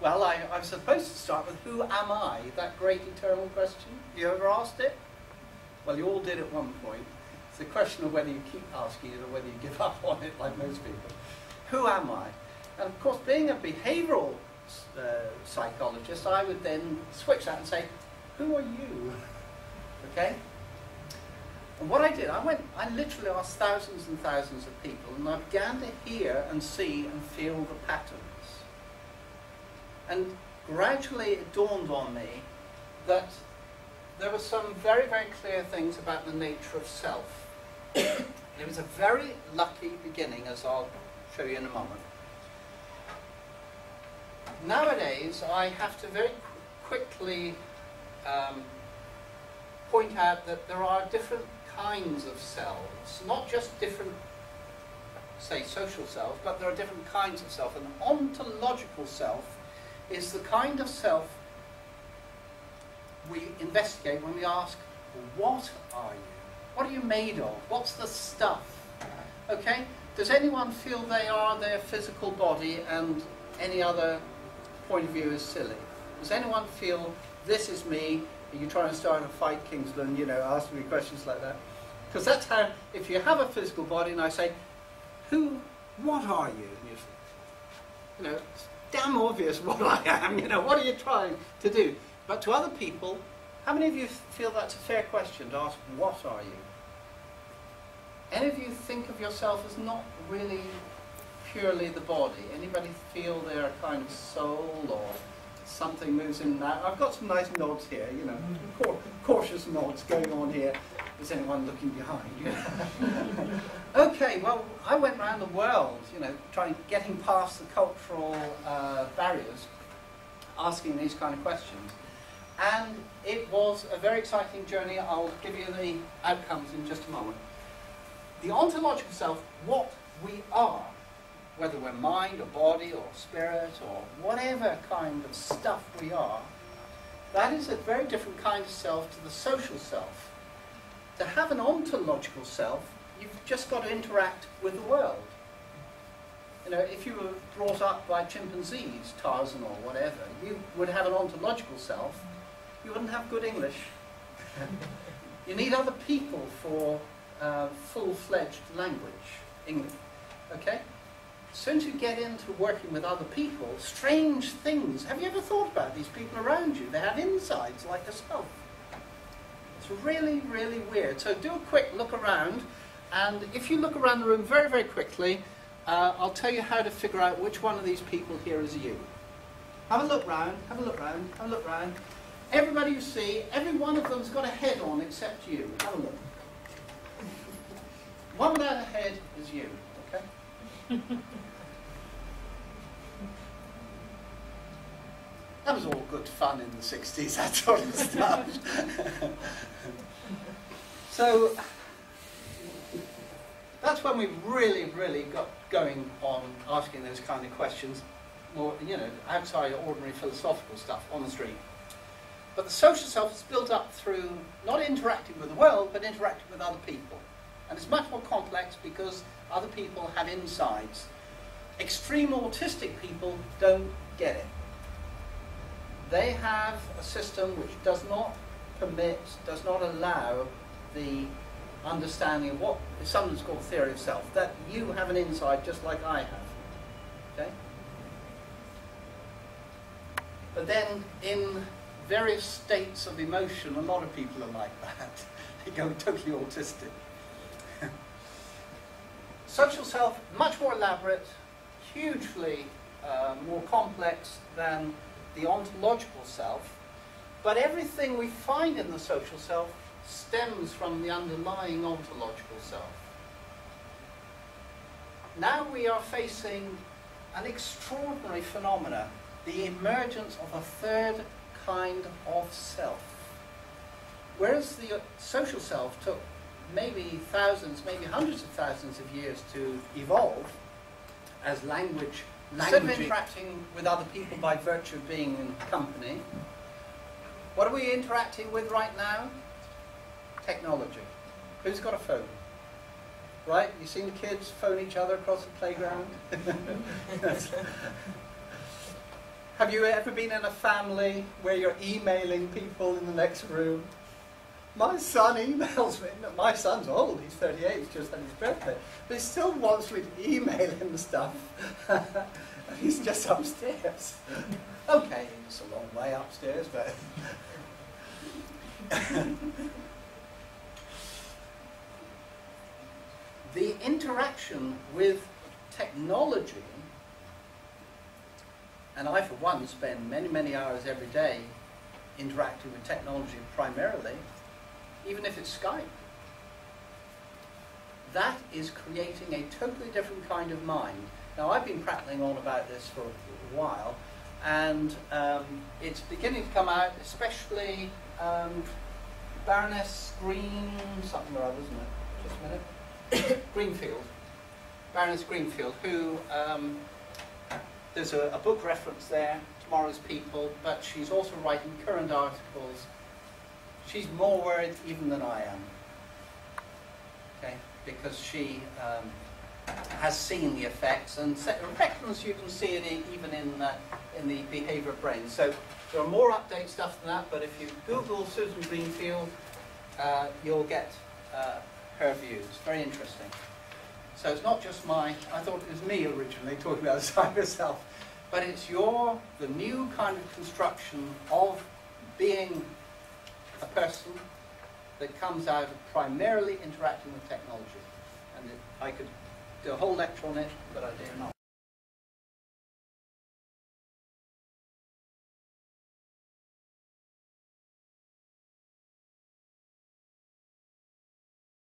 Well, I'm supposed to start with who am I? That great eternal question. You ever asked it? Well, you all did at one point. It's a question of whether you keep asking it or whether you give up on it, like most people. Who am I? And of course, being a behavioural psychologist, I would then switch that and say, who are you? Okay? And what I did, I literally asked thousands and thousands of people, and I began to hear and see and feel the patterns. And gradually it dawned on me that there were some very, very clear things about the nature of self. It was a very lucky beginning, as I'll show you in a moment. Nowadays, I have to very quickly point out that there are different kinds of selves, not just different, say, social selves, but there are different kinds of self. An ontological self is the kind of self we investigate when we ask, what are you? What are you made of? What's the stuff? Okay? Does anyone feel they are their physical body and any other point of view is silly? Does anyone feel, this is me, are you trying to start a fight, Kingsland, you know, asking me questions like that? Because that's how, if you have a physical body and I say, what are you? You know, it's damn obvious what I am, you know, what are you trying to do? But to other people, how many of you feel that's a fair question to ask, what are you? Any of you think of yourself as not really purely the body? Anybody feel they're a kind of soul or something moves in and out? I've got some nice nods here, you know, cautious nods going on here. Is anyone looking behind? Okay, well, I went around the world, you know, getting past the cultural barriers, asking these kind of questions. And it was a very exciting journey. I'll give you the outcomes in just a moment. The ontological self, what we are, whether we're mind or body or spirit or whatever kind of stuff we are, that is a very different kind of self to the social self. To have an ontological self, you've just got to interact with the world. You know, if you were brought up by chimpanzees, Tarzan or whatever, you would have an ontological self. You wouldn't have good English. You need other people for full-fledged language, English. Okay? As soon as you get into working with other people, strange things. Have you ever thought about these people around you? They have insides like yourself. It's really, really weird. So do a quick look around, and if you look around the room very, very quickly, I'll tell you how to figure out which one of these people here is you. Have a look round, have a look round, have a look round. Everybody you see, every one of them's got a head on except you. Have a look. One without a head is you, okay? That was all good fun in the 60s, that sort of stuff. So, that's when we really, really got going on asking those kind of questions, more, you know, outside ordinary philosophical stuff on the street. But the social self is built up through not interacting with the world, but interacting with other people. And it's much more complex because other people have insides. Extreme autistic people don't get it. They have a system which does not permit, does not allow the understanding of what is sometimes called theory of self, that you have an inside just like I have. Okay? But then in various states of emotion, a lot of people are like that. They go totally autistic. Social self, much more elaborate, hugely more complex than the ontological self, but everything we find in the social self stems from the underlying ontological self. Now we are facing an extraordinary phenomena, the emergence of a third kind of self. Whereas the social self took maybe thousands, maybe hundreds of thousands of years to evolve as language. Instead of interacting with other people by virtue of being in company, what are we interacting with right now? Technology. Who's got a phone? Right? You've seen the kids phone each other across the playground? Have you ever been in a family where you're emailing people in the next room? My son emails me. My son's old, he's 38, he's just had his birthday. But he still wants me to email him stuff. He's just upstairs. Okay, it's a long way upstairs, but... The interaction with technology, and I for one spend many, many hours every day interacting with technology primarily, even if it's Skype, that is creating a totally different kind of mind. Now, I've been prattling on about this for a while, and it's beginning to come out, especially Baroness Green, something or other, isn't it? Just a minute. Greenfield, Baroness Greenfield, who, there's a book reference there, Tomorrow's People, but she's also writing current articles. She's more worried even than I am, okay, because she has seen the effects, and reckons you can see it even in the behaviour of brain. So there are more update stuff than that, but if you Google Susan Greenfield, you'll get her views. Very interesting. So it's not just I thought it was me originally talking about the cyber self, but it's the new kind of construction of being a person that comes out of primarily interacting with technology. And I could do a whole lecture on it, but I dare not.